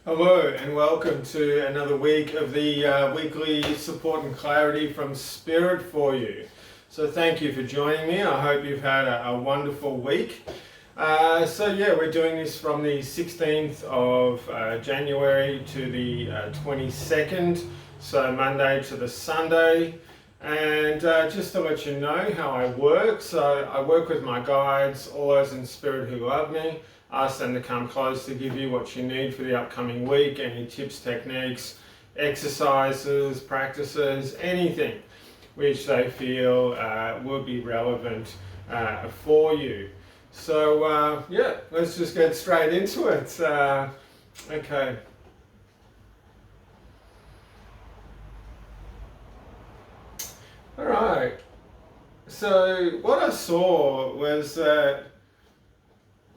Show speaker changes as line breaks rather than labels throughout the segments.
Hello and welcome to another week of the weekly support and clarity from Spirit for you. So thank you for joining me. I hope you've had a wonderful week. We're doing this from the 16th of January to the 22nd, so Monday to the Sunday. And just to let you know how I work, so I work with my guides, all those in spirit who love me. Ask them to come close to give you what you need for the upcoming week, any tips, techniques, exercises, practices, anything which they feel will be relevant for you. So let's just get straight into it. Okay. All right. So what I saw was that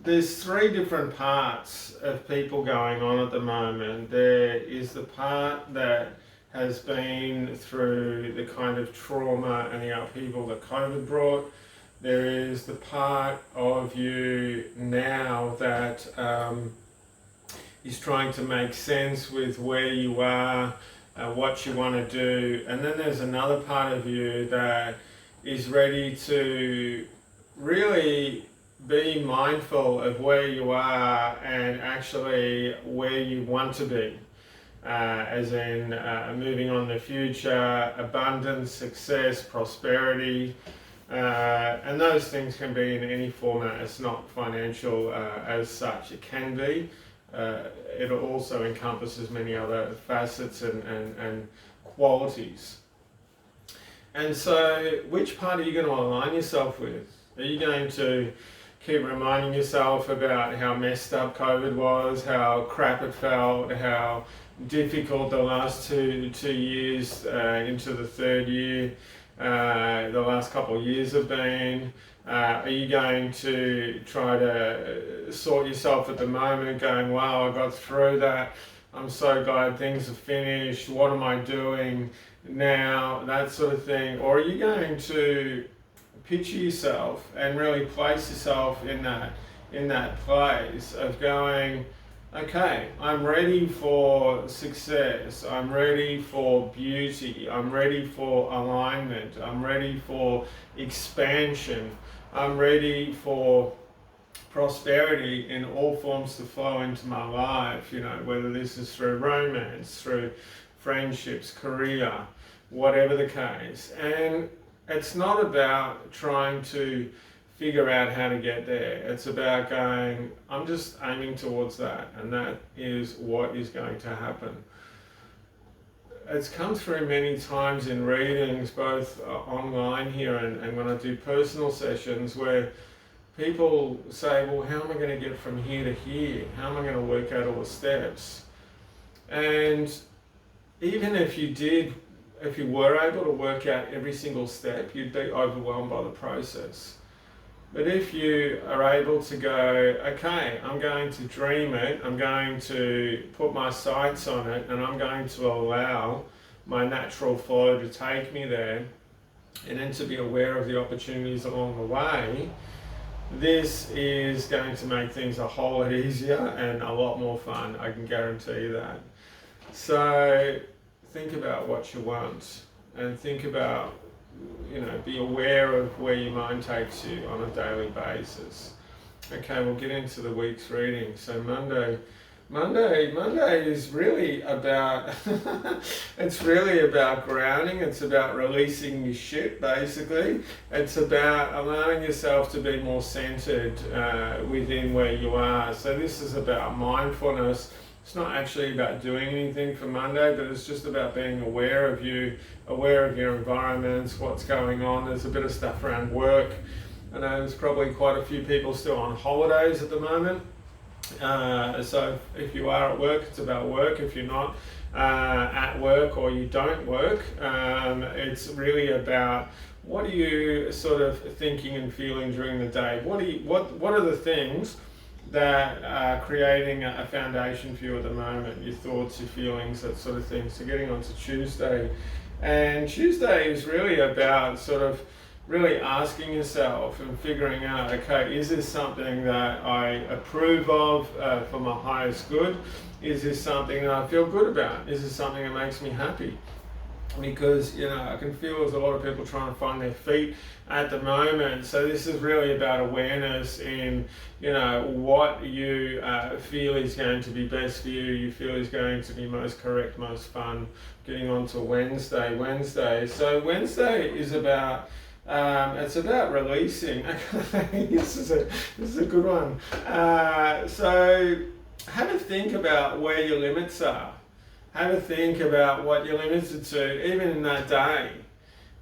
there's three different parts of people going on at the moment. There is the part that has been through the kind of trauma and the upheaval that COVID brought. There is the part of you now that is trying to make sense with where you are, what you want to do. And then there's another part of you that is ready to really be mindful of where you are and actually where you want to be, as in moving on in the future, abundance, success, prosperity, and those things can be in any format. It's not financial as such. It can be. It also encompasses many other facets and qualities. And so, which part are you going to align yourself with? Are you going to keep reminding yourself about how messed up COVID was, how crap it felt, how difficult the last two years into the third year, the last couple of years have been? Are you going to try to sort yourself at the moment, going, wow, I got through that, I'm so glad things are finished, what am I doing now, that sort of thing? Or are you going to picture yourself and really place yourself in that place of going, okay, I'm ready for success, I'm ready for beauty, I'm ready for alignment, I'm ready for expansion, I'm ready for prosperity in all forms to flow into my life, whether this is through romance, through friendships, career, whatever the case. And it's not about trying to figure out how to get there. It's about going, I'm just aiming towards that, and that is what is going to happen. It's come through many times in readings, both online here and when I do personal sessions, where people say, well, how am I going to get from here to here? How am I going to work out all the steps? And even if you were able to work out every single step, you'd be overwhelmed by the process. But if you are able to go, okay, I'm going to dream it, I'm going to put my sights on it, and I'm going to allow my natural flow to take me there, and then to be aware of the opportunities along the way, this is going to make things a whole lot easier and a lot more fun, I can guarantee you that. So think about what you want, and think about, be aware of where your mind takes you on a daily basis. Okay, we'll get into the week's reading. So Monday is really about, it's really about grounding, it's about releasing your shit, basically. It's about allowing yourself to be more centered within where you are. So this is about mindfulness. It's not actually about doing anything for Monday, but it's just about being aware of you, aware of your environments, what's going on. There's a bit of stuff around work. I know there's probably quite a few people still on holidays at the moment. So if you are at work, it's about work. If you're not at work or you don't work, it's really about what are you sort of thinking and feeling during the day? What are the things that are creating a foundation for you at the moment, your thoughts, your feelings, that sort of thing. So getting on to Tuesday, and Tuesday is really about sort of really asking yourself and figuring out, okay, is this something that I approve of for my highest good? Is this something that I feel good about? Is this something that makes me happy? Because, you know, I can feel there's a lot of people trying to find their feet at the moment. So this is really about awareness in, you know, what you feel is going to be best for you, you feel is going to be most correct, most fun. Getting on to Wednesday. So Wednesday is about, it's about releasing. this is a good one. So have a think about where your limits are. Have a think about what you're limited to, even in that day.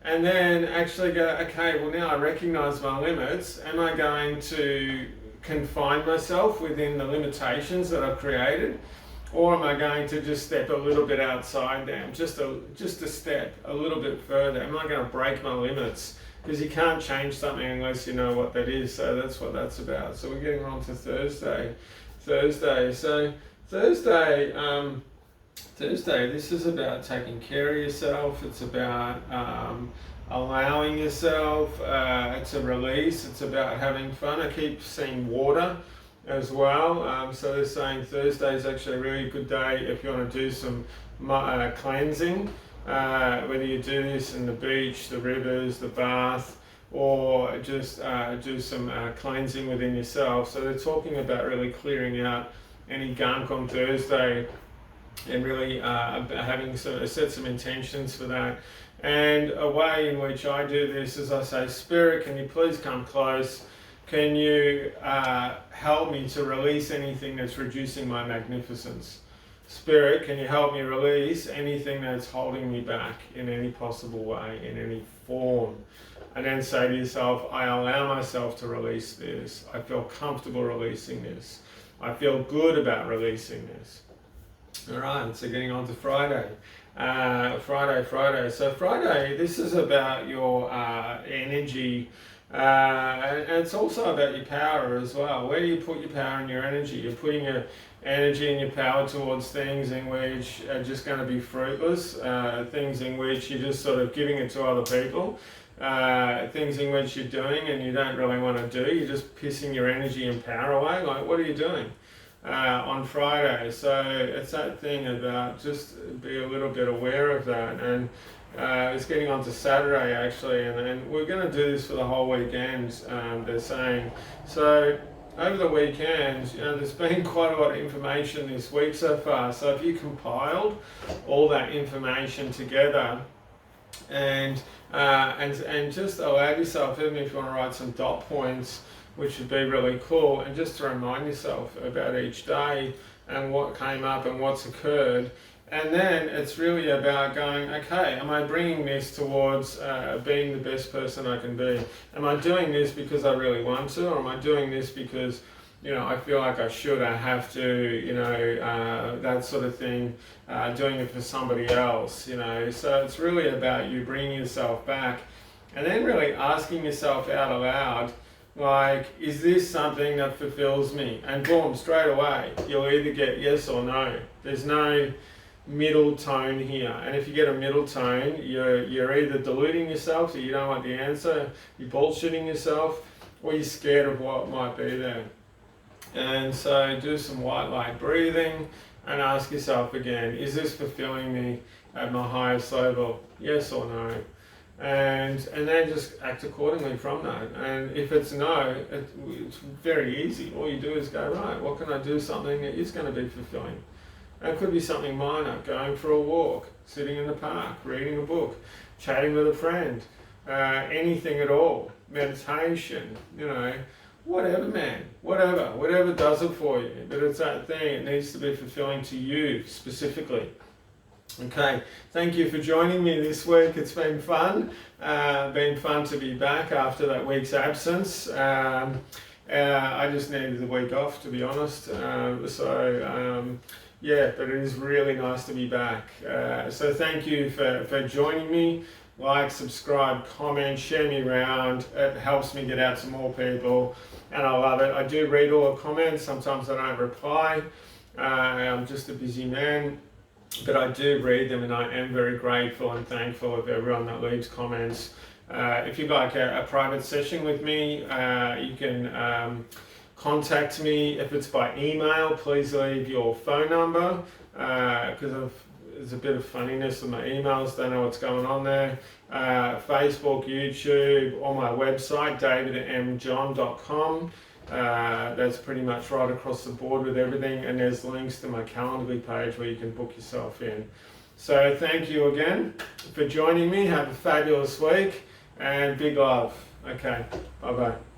And then actually go, okay, well now I recognize my limits. Am I going to confine myself within the limitations that I've created? Or am I going to just step a little bit outside them, just a step a little bit further? Am I going to break my limits? Because you can't change something unless you know what that is. So that's what that's about. So we're getting on to Thursday. So Thursday, this is about taking care of yourself. It's about allowing yourself. It's a release. It's about having fun. I keep seeing water as well. So they're saying Thursday is actually a really good day if you want to do some cleansing. Whether you do this in the beach, the rivers, the bath, or just do some cleansing within yourself. So they're talking about really clearing out any gunk on Thursday, and really having set some intentions for that. And a way in which I do this is I say, Spirit, can you please come close? Can you help me to release anything that's reducing my magnificence? Spirit, can you help me release anything that's holding me back in any possible way, in any form? And then say to yourself, I allow myself to release this. I feel comfortable releasing this. I feel good about releasing this. All right, so getting on to Friday. Friday. So Friday, this is about your energy, and it's also about your power as well. Where do you put your power and your energy? You're putting your energy and your power towards things in which are just going to be fruitless, things in which you're just sort of giving it to other people, things in which you're doing and you don't really want to do. You're just pissing your energy and power away. Like, what are you doing? On Friday. So it's that thing about just be a little bit aware of that. And it's getting on to Saturday actually, and we're going to do this for the whole weekend, they're saying. So over the weekend, you know, there's been quite a lot of information this week so far. So if you compiled all that information together and just allow yourself, even if you want to write some dot points, which would be really cool, and just to remind yourself about each day and what came up and what's occurred. And then it's really about going, okay, am I bringing this towards being the best person I can be? Am I doing this because I really want to, or am I doing this because, you know, I feel like I should, I have to, you know, that sort of thing, doing it for somebody else, you know. So it's really about you bringing yourself back and then really asking yourself out aloud, like, is this something that fulfills me? And boom, straight away, you'll either get yes or no. There's no middle tone here. And if you get a middle tone, you're either deluding yourself, so you don't want the answer, you're bullshitting yourself, or you're scared of what might be there. And so do some white light breathing and ask yourself again, is this fulfilling me at my highest level? Yes or no? And then just act accordingly from that. And if it's no, it's very easy. All you do is go, right, what can I do something that is going to be fulfilling? And it could be something minor, going for a walk, sitting in the park, reading a book, chatting with a friend, anything at all, meditation, you know, whatever, man, whatever does it for you. But it's that thing, it needs to be fulfilling to you specifically. Okay, thank you for joining me this week. It's been fun. Been fun to be back after that week's absence. I just needed the week off, to be honest. Yeah, but it is really nice to be back. So thank you for joining me. Like, subscribe, comment, share me around. It helps me get out to more people, and I love it. I do read all the comments. Sometimes I don't reply. I'm just a busy man. But I do read them, and I am very grateful and thankful of everyone that leaves comments If you'd like a private session with me, you can contact me. If it's by email, please leave your phone number, because there's a bit of funniness in my emails, don't know what's going on there. Facebook, YouTube, or my website, davidmjohn.com. That's pretty much right across the board with everything, and there's links to my Calendly page where you can book yourself in. So thank you again for joining me. Have a fabulous week and big love. Okay, bye bye.